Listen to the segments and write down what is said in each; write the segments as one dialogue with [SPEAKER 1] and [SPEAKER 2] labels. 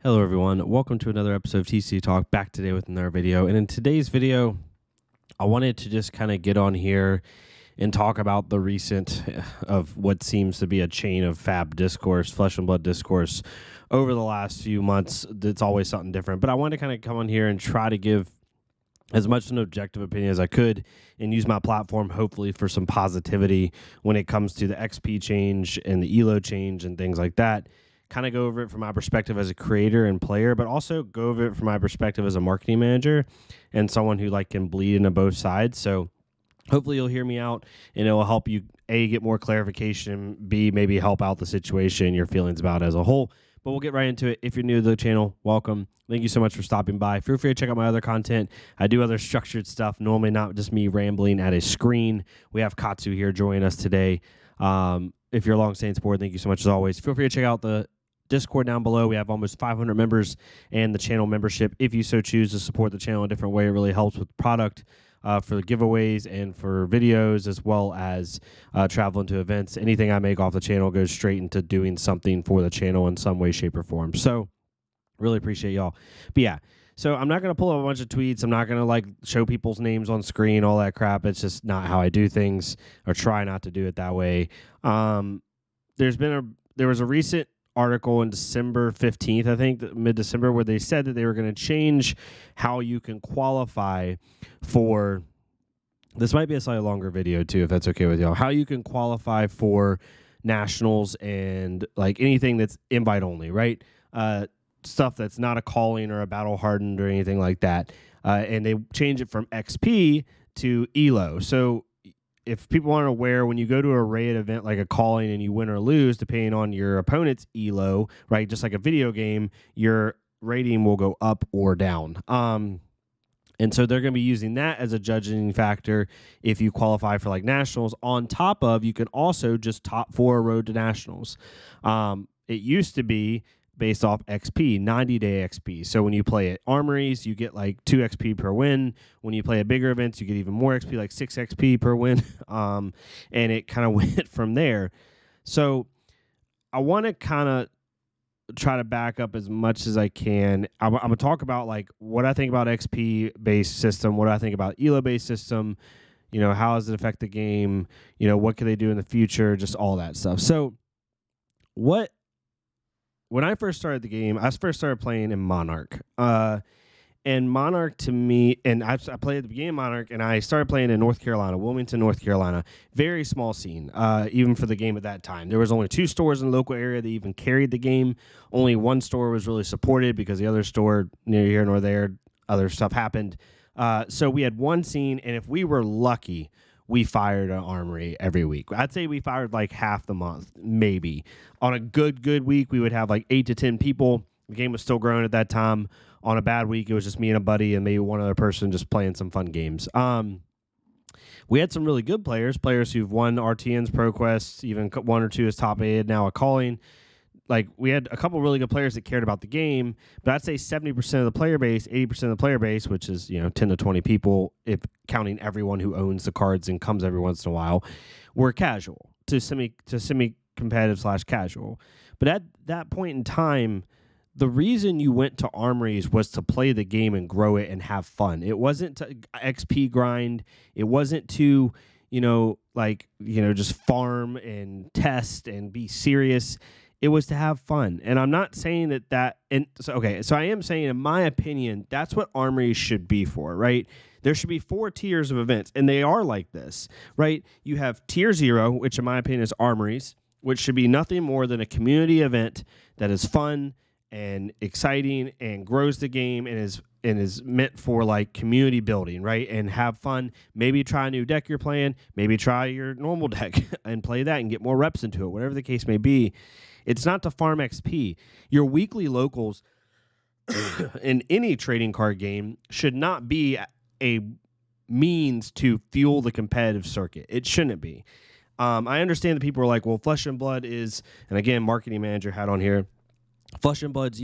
[SPEAKER 1] Hello everyone, welcome to another episode of TCG Talk, back today with another video. And in today's video, I wanted to just kind of get on here and talk about the recent of what seems to be a chain of fab discourse, flesh and blood discourse over the last few months. It's always something different, but I wanted to kind of come on here and try to give as much an objective opinion as I could and use my platform hopefully for some positivity when it comes to the XP change and the ELO change and things like that. Kind of go over it from my perspective as a creator and player, but also go over it from my perspective as a marketing manager and someone who can bleed into both sides. So hopefully you'll hear me out and it will help you A, get more clarification, B, maybe help out the situation, your feelings about it as a whole. But we'll get right into it. If you're new to the channel, welcome. Thank you so much for stopping by. Feel free to check out my other content. I do other structured stuff, normally not just me rambling at a screen. We have Katsu here joining us today. If you're a long-standing supporter, thank you so much as always. Feel free to check out the Discord down below. We have almost 500 members and the channel membership. If you so choose to support the channel a different way, it really helps with product for the giveaways and for videos, as well as traveling to events. Anything I make off the channel goes straight into doing something for the channel in some way, shape, or form. So really appreciate y'all. But yeah, so I'm not going to pull up a bunch of tweets. I'm not going to show people's names on screen, all that crap. It's just not how I do things, or try not to do it that way. There was a recent article in December 15th, I think, mid-December, where they said that they were going to change how you can qualify for, this might be a slightly longer video too, if that's okay with y'all, how you can qualify for nationals and anything that's invite only, right? Stuff that's not a calling or a battle hardened or anything like that. And they change it from XP to ELO. So if people aren't aware, when you go to a raid event like a calling and you win or lose, depending on your opponent's ELO, right, just like a video game, your rating will go up or down. And so they're going to be using that as a judging factor if you qualify for nationals. On top of, you can also just top 4 road to nationals. It used to be based off XP, 90-day XP. So when you play at armories, you get 2 XP per win. When you play at bigger events, you get even more XP, 6 XP per win. And it kind of went from there. So I want to kind of try to back up as much as I can. I'm going to talk about what I think about XP-based system, what I think about ELO-based system, how does it affect the game, what can they do in the future, just all that stuff. So when I first started the game, I first started playing in Monarch. And Monarch to me, and I played at the beginning of Monarch, and I started playing in North Carolina, Wilmington, North Carolina. Very small scene, even for the game at that time. There was only 2 stores in the local area that even carried the game. Only one store was really supported because the other store near here nor there, other stuff happened. So we had one scene, and if we were lucky, we fired an armory every week. I'd say we fired half the month, maybe. On a good week, we would have 8 to 10 people. The game was still growing at that time. On a bad week, it was just me and a buddy and maybe one other person just playing some fun games. We had some really good players who've won RTNs, ProQuests, even 1 or 2 as top 8, now a calling. We had a couple really good players that cared about the game, but I'd say 70% of the player base, 80% of the player base, which is 10 to 20 people, if counting everyone who owns the cards and comes every once in a while, were casual to semi-competitive / casual. But at that point in time, the reason you went to armories was to play the game and grow it and have fun. It wasn't to XP grind. It wasn't to just farm and test and be serious. It was to have fun. And I'm not saying so I am saying, in my opinion, that's what armories should be for, right? There should be 4 tiers of events, and they are like this, right? You have tier 0, which in my opinion is armories, which should be nothing more than a community event that is fun and exciting and grows the game and is meant for community building, right? And have fun. Maybe try a new deck you're playing. Maybe try your normal deck and play that and get more reps into it, whatever the case may be. It's not to farm XP. Your weekly locals in any trading card game should not be a means to fuel the competitive circuit. It shouldn't be. I understand that people are well, Flesh and Blood is, and again, marketing manager hat on here, Flesh and Blood's,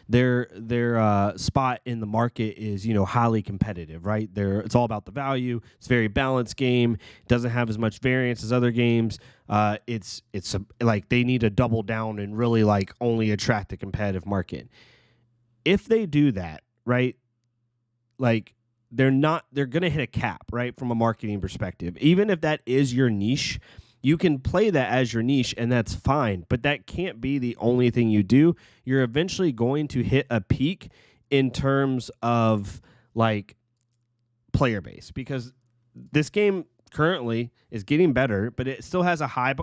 [SPEAKER 1] their spot in the market is, highly competitive, right? It's all about the value. It's a very balanced game. It doesn't have as much variance as other games. They need to double down and really only attract the competitive market. if they do that, right, like they're going to hit a cap, right, from a marketing perspective. Even if that is your niche, you can play that as your niche, and that's fine. But that can't be the only thing you do. You're eventually going to hit a peak in terms of like player base, because this game currently is getting better, but it still has a high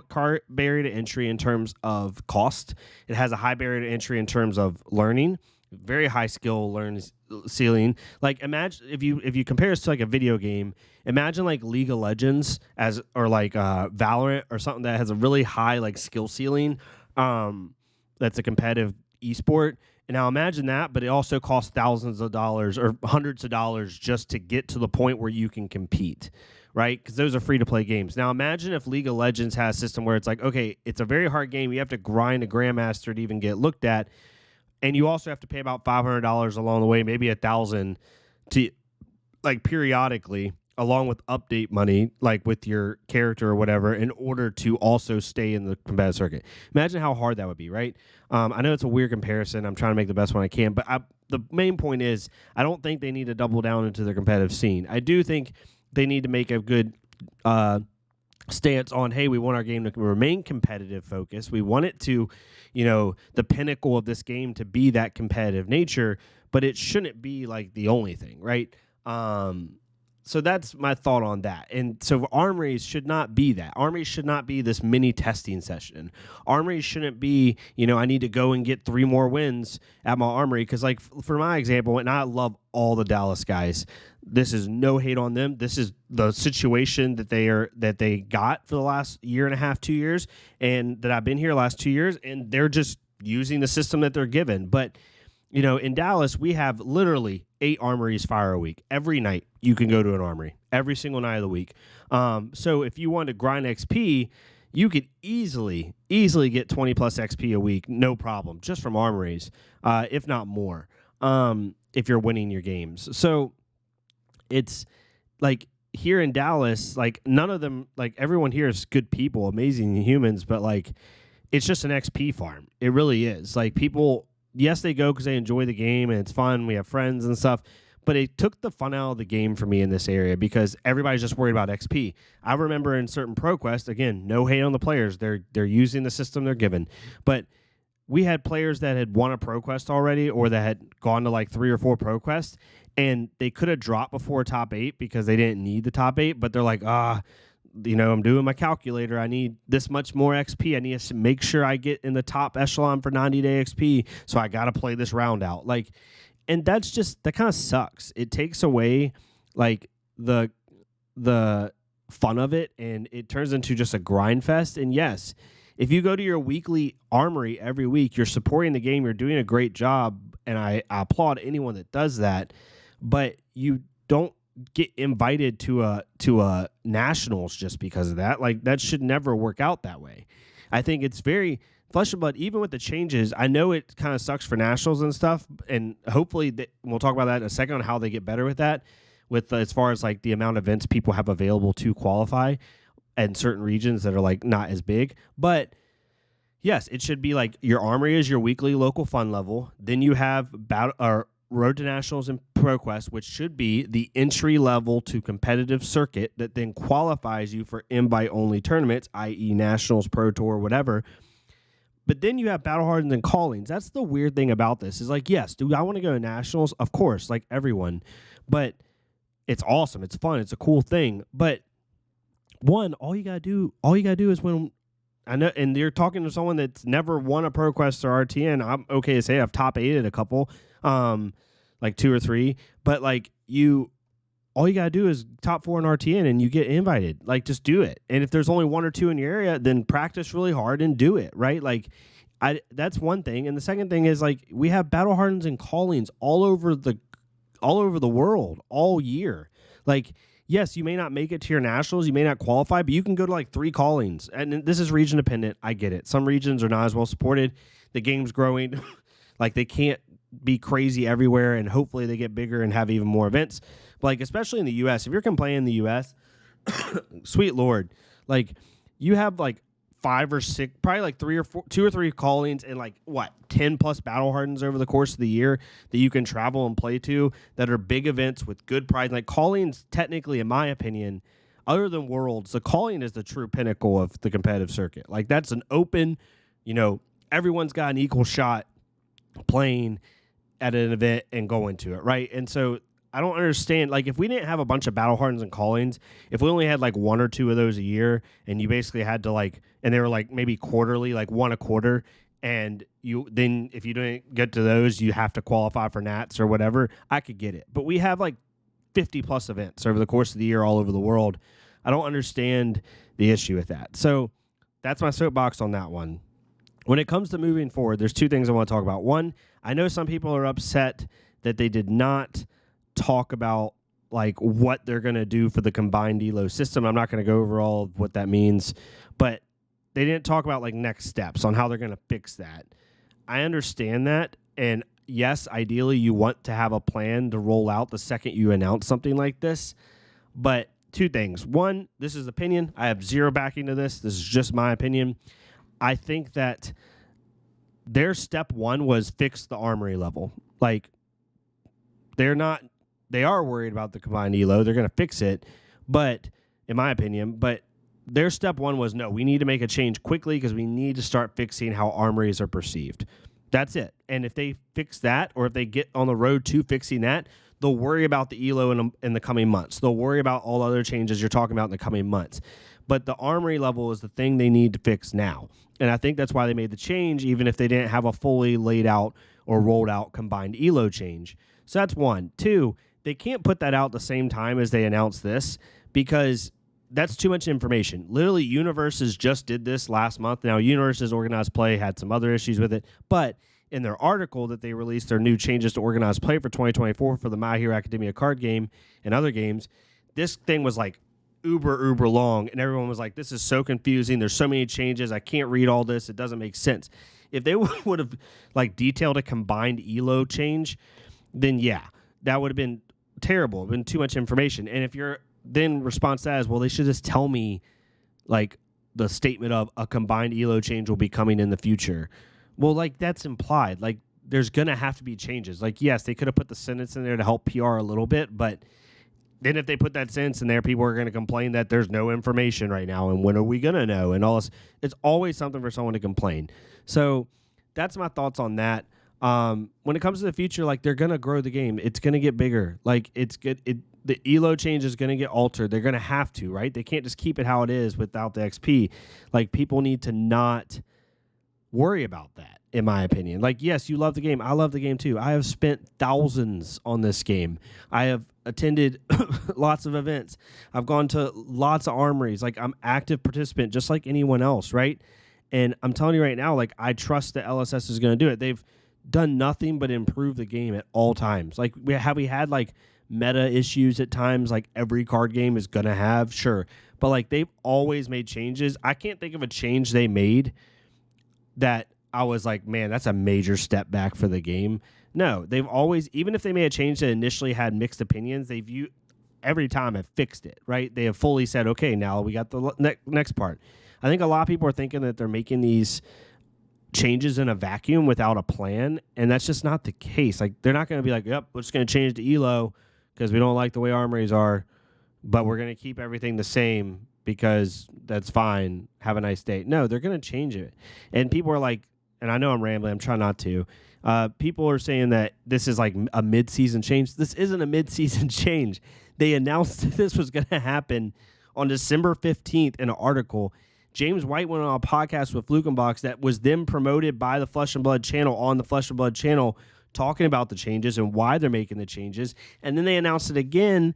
[SPEAKER 1] barrier to entry in terms of cost. It has a high barrier to entry in terms of learning, very high skill ceiling. Like imagine if you compare this to like a video game, imagine like League of Legends or like Valorant or something that has a really high like skill ceiling. That's a competitive esport. And now imagine that, but it also costs thousands of dollars or hundreds of dollars just to get to the point where you can compete, right? Because those are free-to-play games. Now imagine if League of Legends has a system where it's like, okay, it's a very hard game. You have to grind a Grandmaster to even get looked at. And you also have to pay about $500 along the way, maybe $1,000 to like periodically, along with update money, like with your character or whatever, in order to also stay in the competitive circuit. Imagine how hard that would be, right? I know it's a weird comparison. I'm trying to make the best one I can, but the main point is I don't think they need to double down into their competitive scene. I do think they need to make a good stance on, hey, we want our game to remain competitive focused. We want it to, the pinnacle of this game to be that competitive nature, but it shouldn't be like the only thing, right? So that's my thought on that. And so armories should not be that. Armories should not be this mini testing session. Armories shouldn't be, I need to go and get 3 more wins at my armory. Because like for my example, and I love all the Dallas guys, this is no hate on them. This is the situation that they got for the last year and a half, 2 years, and that I've been here last 2 years, and they're just using the system that they're given. But in Dallas, we have literally 8 armories fire a week. Every night you can go to an armory, every single night of the week. So if you want to grind XP, you could easily get 20 plus XP a week, no problem, just from armories, if not more, if you're winning your games. So it's like here in Dallas, like none of them, like everyone here is good people, amazing humans, but like it's just an XP farm. It really is. Like people, yes, they go because they enjoy the game and it's fun. We have friends and stuff. But it took the fun out of the game for me in this area because everybody's just worried about XP. I remember in certain ProQuest, again, no hate on the players. They're using the system they're given. But we had players that had won a ProQuest already or that had gone to like 3 or 4 ProQuests, and they could have dropped before top 8 because they didn't need the top 8. But they're like, I'm doing my calculator. I need this much more XP. I need to make sure I get in the top echelon for 90-day XP. So I got to play this round out. And that kind of sucks. It takes away like the fun of it, and it turns into just a grind fest. And yes, if you go to your weekly armory every week, you're supporting the game. You're doing a great job, and I applaud anyone that does that. But you don't get invited to a nationals just because of that. Like that should never work out that way. I think it's very flesh and blood. Even with the changes, I know it kind of sucks for nationals and stuff, and hopefully we'll talk about that in a second on how they get better with that, with as far as like the amount of events people have available to qualify in certain regions that are like not as big. But yes, it should be like your armory is your weekly local fun level. Then you have Road to Nationals and ProQuest, which should be the entry level to competitive circuit that then qualifies you for invite-only tournaments, i.e. Nationals, Pro Tour, whatever. But then you have Battle Hardens and Callings. That's the weird thing about this is like, yes, do I want to go to Nationals? Of course, like everyone. But it's awesome. It's fun. It's a cool thing. But one, all you gotta do is when I know, and you're talking to someone that's never won a ProQuest or RTN. I'm okay to say I've top 8'd a couple, like 2 or 3. But like all you gotta do is top 4 in RTN and you get invited. Like just do it. And if there's only 1 or 2 in your area, then practice really hard and do it. Right? Like that's one thing. And the second thing is like we have Battle Hardens and Callings all over the world all year. Like, yes, you may not make it to your nationals, you may not qualify, but you can go to like 3 Callings. And this is region dependent. I get it. Some regions are not as well supported. The game's growing. Like they can't be crazy everywhere, and hopefully they get bigger and have even more events. But like especially in the US, if you're playing in the US, sweet Lord, like you have like 5 or 6, probably like 3 or 4, 2 or 3 call-ins and like 10 plus battle hardens over the course of the year that you can travel and play to that are big events with good prize. Like call-ins, technically, in my opinion, other than Worlds, the call-in is the true pinnacle of the competitive circuit. Like that's an open, everyone's got an equal shot playing at an event and going to it, right? And so I don't understand, like if we didn't have a bunch of battle hardens and call-ins, if we only had like 1 or 2 of those a year and you basically had to and they were like maybe quarterly, like 1 a quarter, and then if you didn't get to those, you have to qualify for Nats or whatever, I could get it. But we have like 50 plus events over the course of the year all over the world. I don't understand the issue with that. So that's my soapbox on that one. When it comes to moving forward, there's 2 things I want to talk about. One, I know some people are upset that they did not talk about like what they're going to do for the combined ELO system. I'm not going to go over all of what that means, but they didn't talk about like next steps on how they're going to fix that. I understand that. And yes, ideally you want to have a plan to roll out the second you announce something like this. But 2 things. One, this is opinion. I have 0 backing to this. This is just my opinion. I think that their step 1 was fix the armory level. Like they are worried about the combined ELO. They're going to fix it. But in my opinion, their step 1 was, no, we need to make a change quickly because we need to start fixing how armories are perceived. That's it. And if they fix that, or if they get on the road to fixing that, they'll worry about the ELO in the coming months. They'll worry about all other changes you're talking about in the coming months. But the armory level is the thing they need to fix now. And I think that's why they made the change, even if they didn't have a fully laid out or rolled out combined ELO change. So that's 1. 2, they can't put that out at the same time as they announce this because that's too much information. Literally, Universes just did this last month. Now, Universes Organized Play had some other issues with it, but in their article that they released their new changes to Organized Play for 2024 for the My Hero Academia card game and other games, this thing was like uber long, and everyone was like, this is so confusing. There's so many changes. I can't read all this. It doesn't make sense. If they would have like detailed a combined ELO change, then yeah, that would have been terrible. It would have been too much information. And if your then response to that is, well, they should just tell me like the statement of a combined ELO change will be coming in the future. Well, like that's implied. Like there's going to have to be changes. Like, yes, they could have put the sentence in there to help PR a little bit, but then if they put that sentence in there, people are going to complain that there's no information right now, and when are we going to know, and all this. It's always something for someone to complain. So that's my thoughts on that. When it comes to the future, like they're going to grow the game. It's going to get bigger. Like it's good. The ELO change is going to get altered. They're going to have to, right? They can't just keep it how it is without the XP. Like people need to not worry about that, in my opinion. Like, yes, you love the game. I love the game too. I have spent thousands on this game. I have attended lots of events. I've gone to lots of armories. Like I'm active participant just like anyone else, right? And I'm telling you right now, like I trust that LSS is going to do it. They've done nothing but improve the game at all times. Like we had like meta issues at times, like every card game is going to have, sure. But like they've always made changes. I can't think of a change they made that I was like, man, that's a major step back for the game. No, they've always, even if they made a change that initially had mixed opinions, every time have fixed it, right? They have fully said, okay, now we got the next part. I think a lot of people are thinking that they're making these changes in a vacuum without a plan, and that's just not the case. Like they're not going to be like, yep, we're just going to change the ELO because we don't like the way armories are, but we're going to keep everything the same because that's fine. Have a nice day. No, they're going to change it. And people are like, and I know I'm rambling, I'm trying not to. People are saying that this is like a mid-season change. This isn't a mid-season change. They announced that this was going to happen on December 15th in an article. James White went on a podcast with Flukenbox that was then promoted by the Flesh and Blood channel on the Flesh and Blood channel, talking about the changes and why they're making the changes. And then they announced it again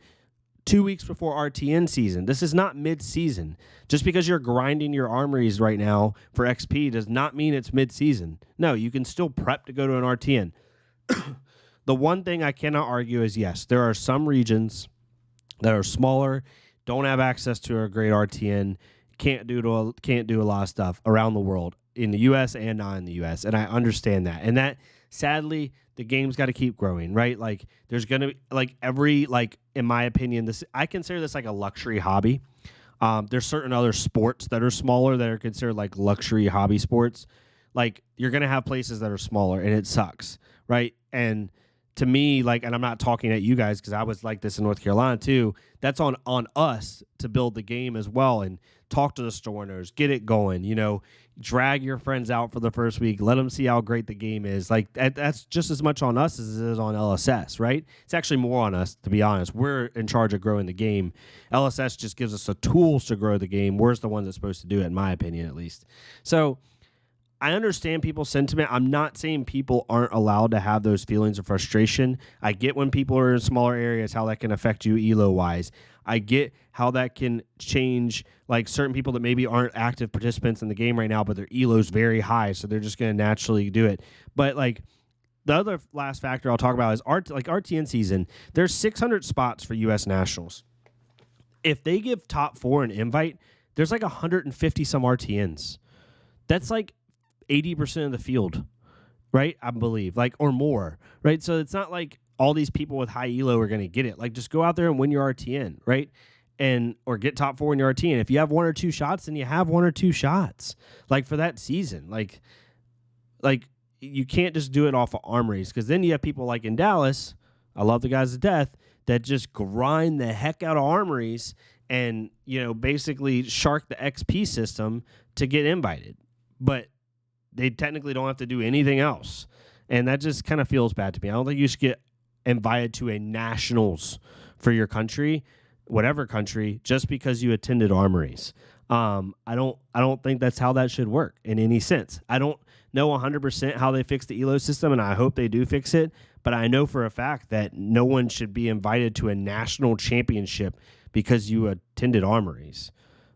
[SPEAKER 1] 2 weeks before RTN season. This is not mid-season. Just because you're grinding your armories right now for XP does not mean it's mid-season. No, you can still prep to go to an RTN. The one thing I cannot argue is, yes, there are some regions that are smaller, don't have access to a great RTN, can't do a lot of stuff around the world, in the U.S. and not in the U.S., and I understand that. And that, sadly, the game's got to keep growing, right? Like, there's going to be, like, in my opinion, I consider this like a luxury hobby. There's certain other sports that are smaller that are considered like luxury hobby sports. Like you're going to have places that are smaller and it sucks, right? And to me, like, and I'm not talking at you guys because I was like this in North Carolina too. That's on us to build the game as well and talk to the store owners, get it going. Drag your friends out for the first week, let them see how great the game is. Like that's just as much on us as it is on LSS, right? It's actually more on us, to be honest. We're in charge of growing the game. LSS just gives us the tools to grow the game. We're the ones that's supposed to do it, in my opinion, at least. So I understand people's sentiment. I'm not saying people aren't allowed to have those feelings of frustration. I get when people are in smaller areas, how that can affect you ELO-wise. I get how that can change, like certain people that maybe aren't active participants in the game right now, but their ELO's very high, so they're just going to naturally do it. But like the other last factor I'll talk about is RTN season. There's 600 spots for U.S. Nationals. If they give top 4 an invite, there's like 150 some RTNs. That's like 80% of the field, right? I believe, like, or more, right? So it's not like all these people with high ELO are going to get it. Like, just go out there and win your RTN, right? Or get top 4 in your RTN. If you have 1 or 2 shots, then you have 1 or 2 shots, like for that season. Like you can't just do it off of armories, because then you have people like in Dallas. I love the guys to death that just grind the heck out of armories and basically shark the XP system to get invited, but they technically don't have to do anything else. And that just kind of feels bad to me. I don't think you should get invited to a nationals for your country, whatever country, just because you attended armories. I don't think that's how that should work in any sense. I don't know 100% how they fix the ELO system, and I hope they do fix it. But I know for a fact that no one should be invited to a national championship because you attended armories.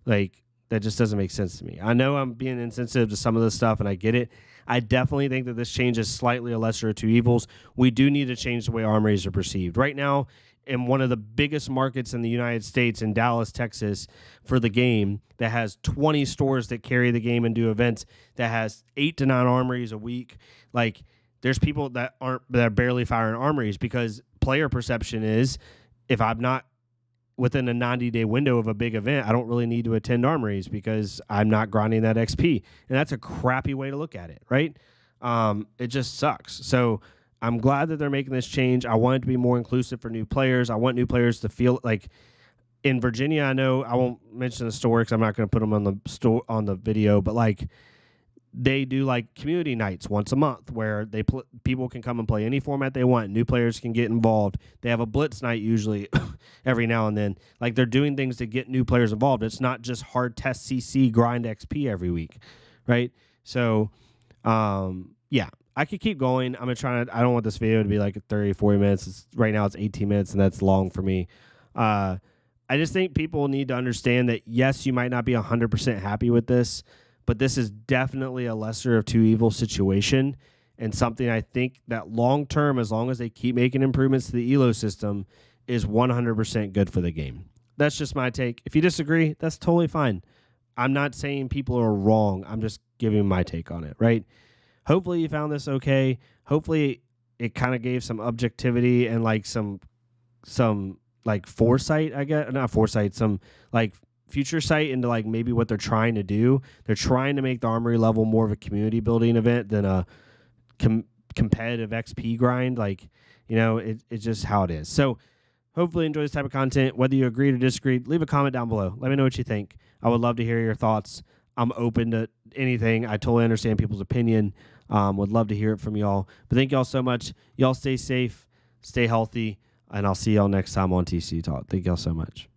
[SPEAKER 1] Like, that just doesn't make sense to me. I know I'm being insensitive to some of this stuff, and I get it. I definitely think that this change is slightly a lesser of two evils. We do need to change the way armories are perceived. Right now, in one of the biggest markets in the United States, in Dallas, Texas, for the game, that has 20 stores that carry the game and do events, that has 8 to 9 armories a week. Like, there's people that are barely firing armories because player perception is, if I'm not within a 90-day window of a big event, I don't really need to attend armories because I'm not grinding that XP. And that's a crappy way to look at it, right? It just sucks. So I'm glad that they're making this change. I want it to be more inclusive for new players. I want new players to feel like in Virginia, I know I won't mention the store because I'm not going to put them on the video, but like they do like community nights once a month where people can come and play any format they want. New players can get involved. They have a blitz night usually every now and then. Like they're doing things to get new players involved. It's not just hard test CC grind XP every week, right? So, yeah, I could keep going. I don't want this video to be like 30, 40 minutes. Right now it's 18 minutes, and that's long for me. I just think people need to understand that, yes, you might not be 100% happy with this, but this is definitely a lesser of two evil situation, and something I think that long term, as long as they keep making improvements to the ELO system, is 100% good for the game. That's just my take. If you disagree, that's totally fine. I'm not saying people are wrong. I'm just giving my take on it, right? Hopefully you found this okay. Hopefully it kind of gave some objectivity and like some like foresight, I guess. Not foresight, some like future sight into like maybe what they're trying to do. They're trying to make the armory level more of a community building event than a competitive XP grind. Like, it's just how it is. So hopefully enjoy this type of content. Whether you agree or disagree, leave a comment down below. Let me know what you think. I would love to hear your thoughts. I'm open to anything. I totally understand people's opinion. Would love to hear it from y'all. But thank y'all so much. Y'all stay safe, stay healthy, and I'll see y'all next time on TCG Talk. Thank y'all so much.